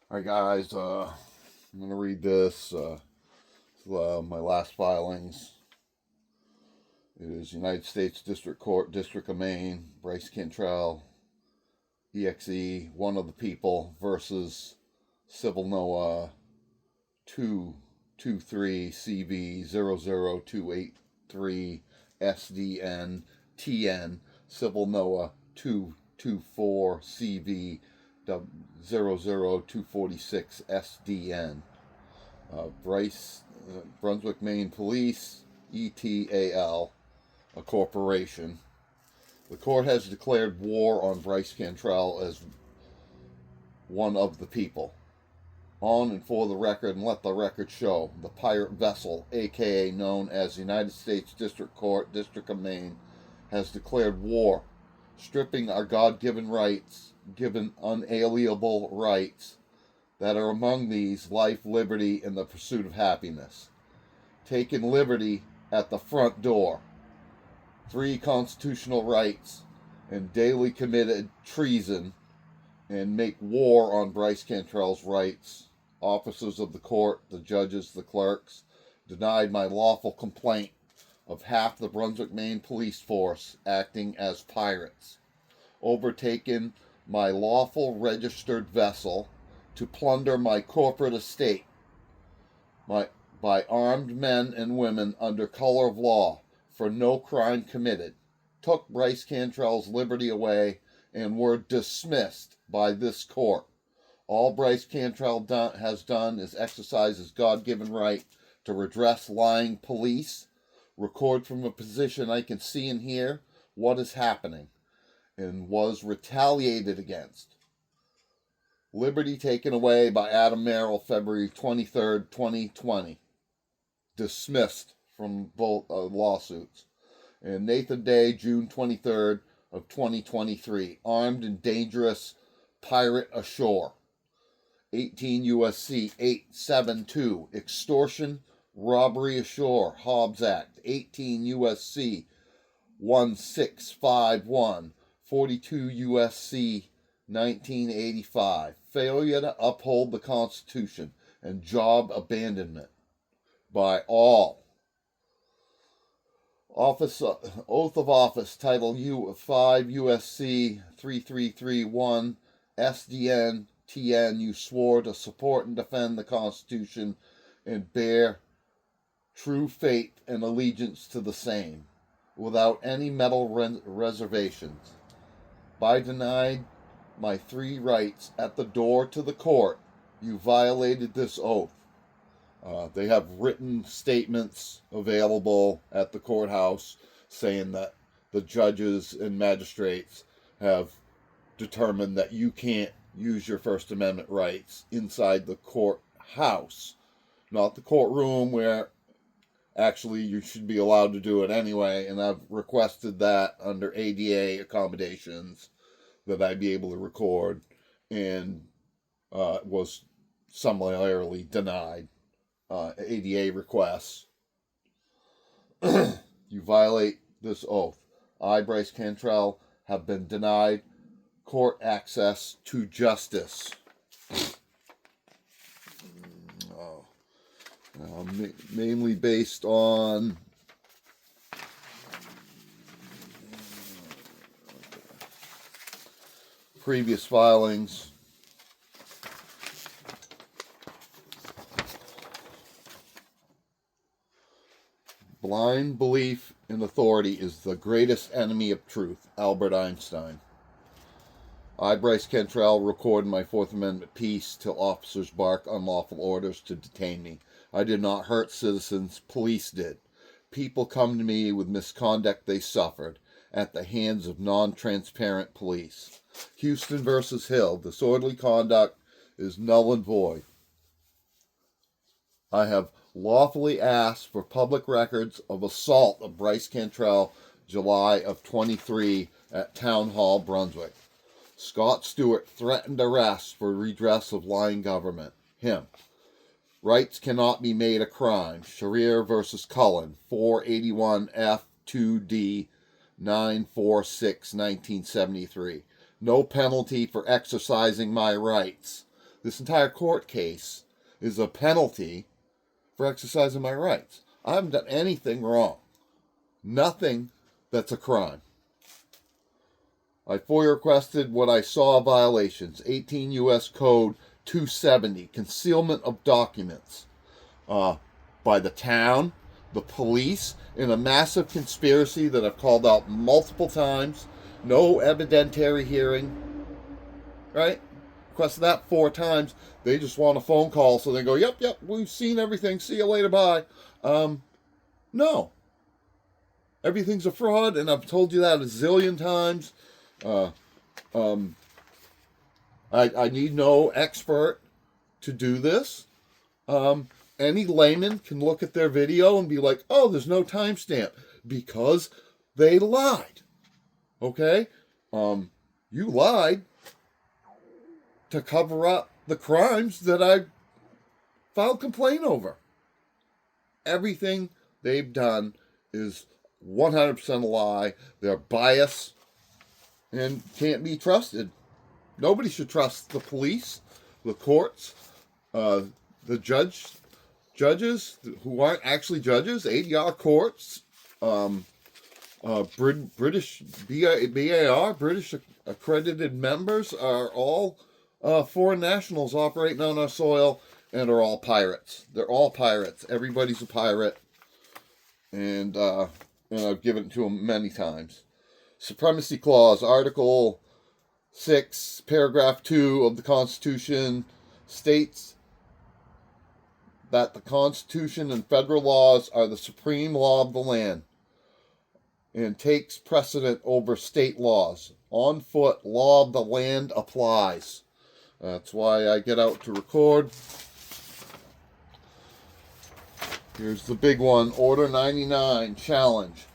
Alright guys, I'm going to read this. My last filings. It is United States District Court, District of Maine, Bryce Cantrell, EXE, one of the people, versus Civil NOAA 223 CV 00283 SDN TN, Civil NOAA 224 CV 00246 SDN. Bryce, Brunswick, Maine Police, ETAL, a corporation. The court has declared war on Bryce Cantrell as one of the people. On and for the record, and let the record show, the pirate vessel, aka known as United States District Court, District of Maine, has declared war, stripping our God-given rights, given unalienable rights, that are among these life, liberty, and the pursuit of happiness. Taking liberty at the front door, 3 constitutional rights, and daily committed treason, and make war on Bryce Cantrell's rights. Officers of the court, the judges, the clerks, denied my lawful complaint of half the Brunswick, Maine police force acting as pirates, overtaken my lawful registered vessel to plunder my corporate estate by armed men and women under color of law for no crime committed, took Bryce Cantrell's liberty away, and were dismissed by this court. All Bryce Cantrell has done is exercise his God-given right to redress lying police, record from a position I can see and hear what is happening, and was retaliated against. Liberty taken away by Adam Merrill, February 23rd, 2020. Dismissed from both lawsuits. And Nathan Day, June 23rd of 2023. Armed and dangerous pirate ashore. 18 U.S.C. 872. Extortion, robbery ashore. Hobbs Act. 18 U.S.C. 1651. 42 U.S.C. 1985. Failure to uphold the Constitution and job abandonment by all. Oath of Office, Title 5 U.S.C. 3331 SDN TN. You swore to support and defend the Constitution and bear true faith and allegiance to the same, without any mental reservations. By denied my 3 rights at the door to the court, you violated this oath. They have written statements available at the courthouse saying that the judges and magistrates have determined that you can't use your First Amendment rights inside the courthouse, not the courtroom, where actually you should be allowed to do it anyway. And I've requested that under ADA accommodations that I be able to record, and was summarily denied. ADA requests. You violate this oath. I, Bryce Cantrell, have been denied court access to justice. Mainly based on previous filings. Blind belief in authority is the greatest enemy of truth. Albert Einstein. I, Bryce Cantrell, record my Fourth Amendment peace till officers bark unlawful orders to detain me. I did not hurt citizens. Police did. People come to me with misconduct they suffered at the hands of non-transparent police. Houston versus Hill. Disorderly conduct is null and void. I have lawfully asked for public records of assault of Bryce Cantrell, July of 23 at Town Hall, Brunswick. Scott Stewart threatened arrest for redress of lying government. Him. Rights cannot be made a crime. Sharir versus Cullen, 481 F2D 946 1973. No penalty for exercising my rights. This entire court case is a penalty for exercising my rights. I haven't done anything wrong. Nothing that's a crime. I FOIA requested what I saw violations. 18 U.S. Code 270, concealment of documents by the town, the police, in a massive conspiracy that I've called out multiple times. No evidentiary hearing. Right? Requested that 4 times. They just want a phone call, so they go, yep, we've seen everything. See you later, bye. No. Everything's a fraud, and I've told you that a zillion times. I need no expert to do this. Any layman can look at their video and be like, oh, there's no timestamp, because they lied. Okay? You lied to cover up the crimes that I filed complaint over. Everything they've done is 100% a lie. They're biased and can't be trusted. Nobody should trust the police, the courts, the judges who aren't actually judges, ADR courts, British BAR, British accredited members are all foreign nationals operating on our soil and are all pirates. They're all pirates. Everybody's a pirate. And I've given it to them many times. Supremacy Clause, Article 6, Paragraph 2 of the Constitution states that the Constitution and federal laws are the supreme law of the land and takes precedent over state laws. On foot, law of the land applies. That's why I get out to record. Here's the big one, Order 99, challenge.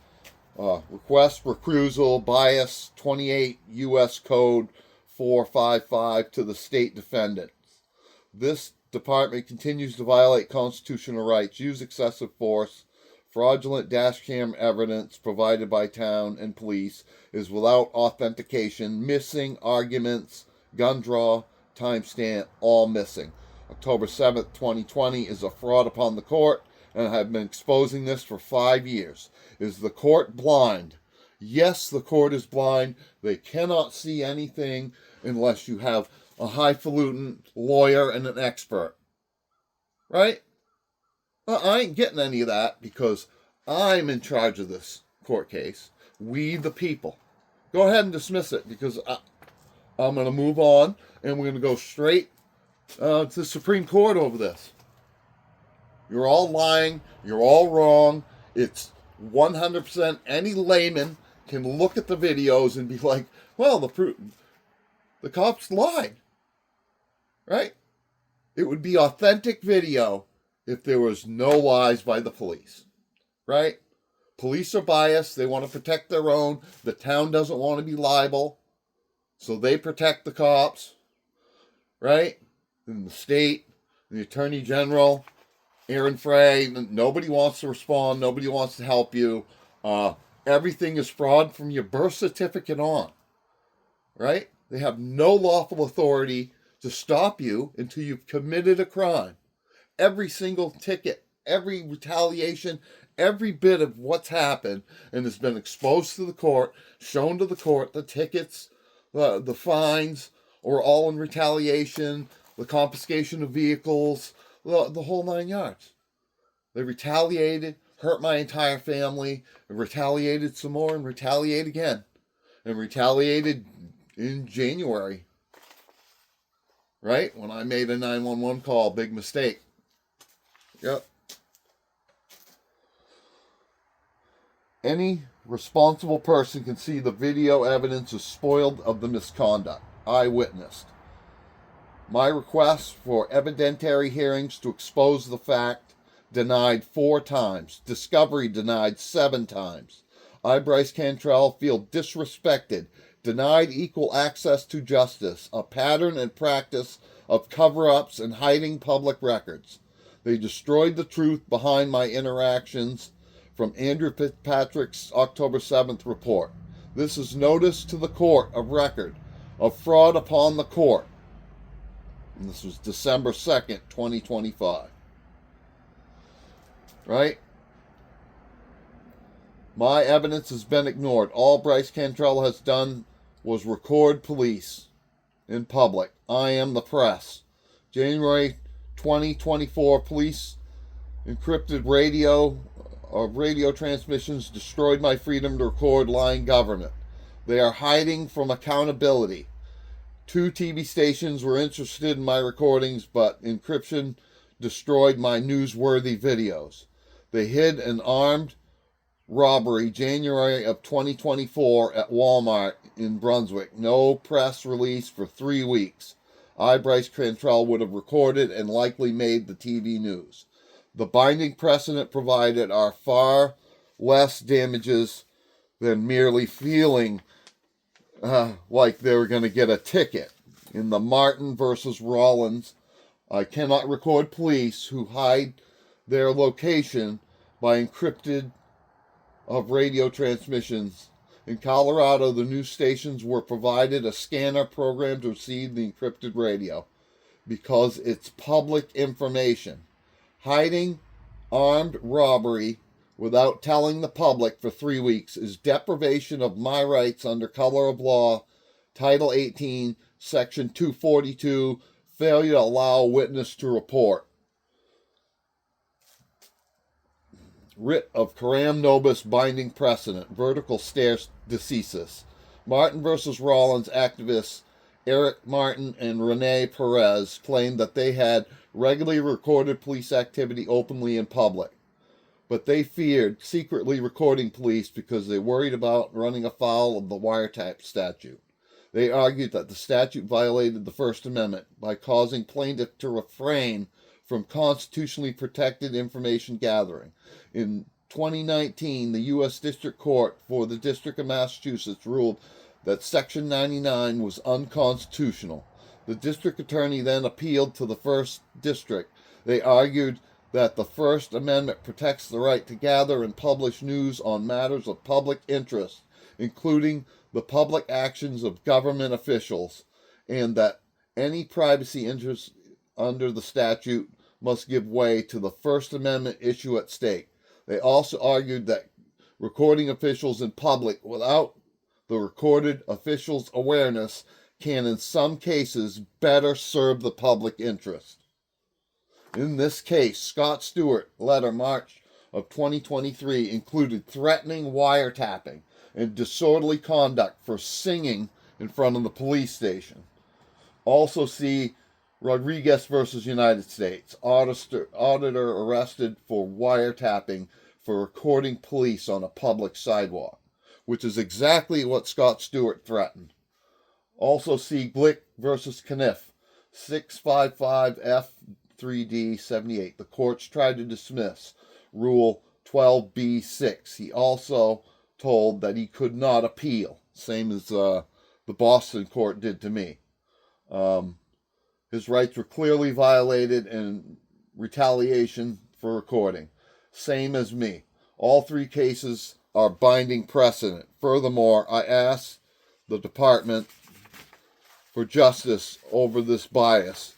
Request recusal bias 28 U.S. Code 455 to the state defendants. This department continues to violate constitutional rights, use excessive force, fraudulent dash cam evidence provided by town and police is without authentication, missing arguments, gun draw, timestamp, all missing. October 7th, 2020 is a fraud upon the court, and I have been exposing this for 5 years. Is the court blind? Yes, the court is blind. They cannot see anything unless you have a highfalutin lawyer and an expert. Right? I ain't getting any of that because I'm in charge of this court case. We, the people. Go ahead and dismiss it because I'm going to move on and we're going to go straight to the Supreme Court over this. You're all lying. You're all wrong. It's 100%. Any layman can look at the videos and be like, well, the cops lied. Right? It would be authentic video if there was no lies by the police. Right? Police are biased. They want to protect their own. The town doesn't want to be liable. So they protect the cops. Right? And the state, the attorney general, Aaron Frey, nobody wants to respond. Nobody wants to help you. Everything is fraud from your birth certificate on. Right? They have no lawful authority to stop you until you've committed a crime. Every single ticket, every retaliation, every bit of what's happened and has been exposed to the court, shown to the court, the tickets, the fines, or all in retaliation, the confiscation of vehicles, the whole 9 yards. They retaliated, hurt my entire family, and retaliated some more, and retaliate again. And retaliated in January. Right? When I made a 911 call, big mistake. Yep. Any responsible person can see the video evidence is spoiled of the misconduct I witnessed. My request for evidentiary hearings to expose the fact denied 4 times. Discovery denied 7 times. I, Bryce Cantrell, feel disrespected, denied equal access to justice, a pattern and practice of cover-ups and hiding public records. They destroyed the truth behind my interactions from Andrew Fitzpatrick's October 7th report. This is notice to the court of record of fraud upon the court. And this was December 2nd, 2025. Right? My evidence has been ignored. All Bryce Cantrell has done was record police in public. I am the press. January 2024, police encrypted radio transmissions destroyed my freedom to record lying government. They are hiding from accountability. 2 TV stations were interested in my recordings, but encryption destroyed my newsworthy videos. They hid an armed robbery January of 2024 at Walmart in Brunswick. No press release for 3 weeks. I, Bryce Cantrell, would have recorded and likely made the TV news. The binding precedent provided are far less damages than merely feeling like they were going to get a ticket. In the Martin versus Rollins, I cannot record police who hide their location by encrypted of radio transmissions. In Colorado, the news stations were provided a scanner program to receive the encrypted radio because it's public information. Hiding armed robbery without telling the public for 3 weeks is deprivation of my rights under color of law, Title 18, Section 242, failure to allow a witness to report. Writ of coram nobis binding precedent, vertical stare decisis. Martin versus Rollins activists Eric Martin and Rene Perez claimed that they had regularly recorded police activity openly in public, but they feared secretly recording police because they worried about running afoul of the wiretap statute. They argued that the statute violated the First Amendment by causing plaintiff to refrain from constitutionally protected information gathering. In 2019, the U.S. District Court for the District of Massachusetts ruled that Section 99 was unconstitutional. The district attorney then appealed to the First District. They argued that the First Amendment protects the right to gather and publish news on matters of public interest, including the public actions of government officials, and that any privacy interests under the statute must give way to the First Amendment issue at stake. They also argued that recording officials in public without the recorded official's awareness can, in some cases, better serve the public interest. In this case, Scott Stewart letter March of 2023 included threatening wiretapping and disorderly conduct for singing in front of the police station. Also see Rodriguez versus United States. Auditor arrested for wiretapping for recording police on a public sidewalk, which is exactly what Scott Stewart threatened. Also see Glick versus Kniff, 655 F3D 78. The courts tried to dismiss Rule 12b-6. He also told that he could not appeal, same as the Boston court did to me. His rights were clearly violated in retaliation for recording, same as me. All 3 cases are binding precedent. Furthermore, I asked the Department for Justice over this bias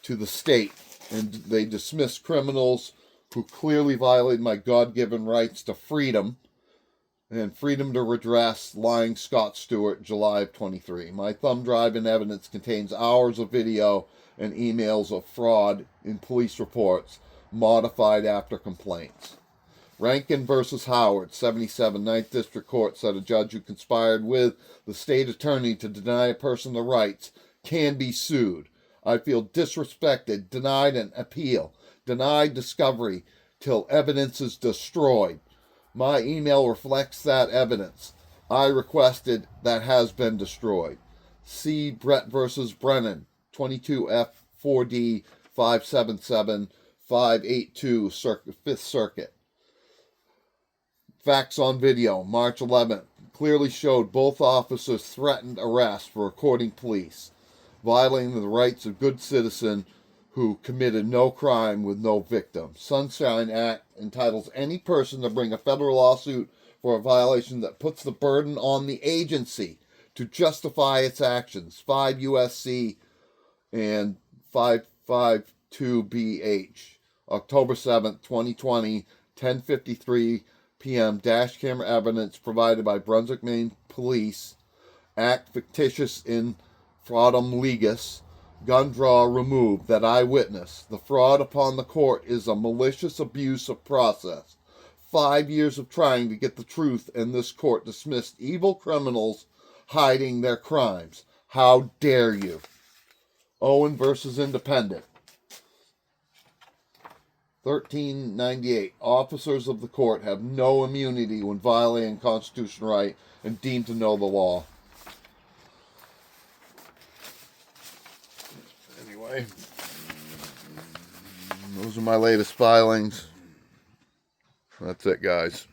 to the state, and they dismissed criminals who clearly violated my God-given rights to freedom and freedom to redress, lying Scott Stewart, July of 23. My thumb drive and evidence contains hours of video and emails of fraud in police reports, modified after complaints. Rankin versus Howard, 77, 9th District Court said a judge who conspired with the state attorney to deny a person the rights can be sued. I feel disrespected, denied an appeal, denied discovery till evidence is destroyed. My email reflects that evidence. I requested that has been destroyed. See Brett versus Brennan, 22F4D 577 582 Fifth Circuit. Facts on video, March 11th, clearly showed both officers threatened arrest for recording police, violating the rights of good citizen who committed no crime with no victim. Sunshine Act entitles any person to bring a federal lawsuit for a violation that puts the burden on the agency to justify its actions. 5 U.S.C. and 552BH, October 7th, 2020, 10:53 p.m. Dash camera evidence provided by Brunswick, Maine Police. Act fictitious in fraudum legis. Gun draw removed. That eyewitness. The fraud upon the court is a malicious abuse of process. 5 years of trying to get the truth, and this court dismissed evil criminals hiding their crimes. How dare you? Owen versus Independent. 1398. Officers of the court have no immunity when violating constitutional right and deemed to know the law. Anyway, those are my latest filings. That's it, guys.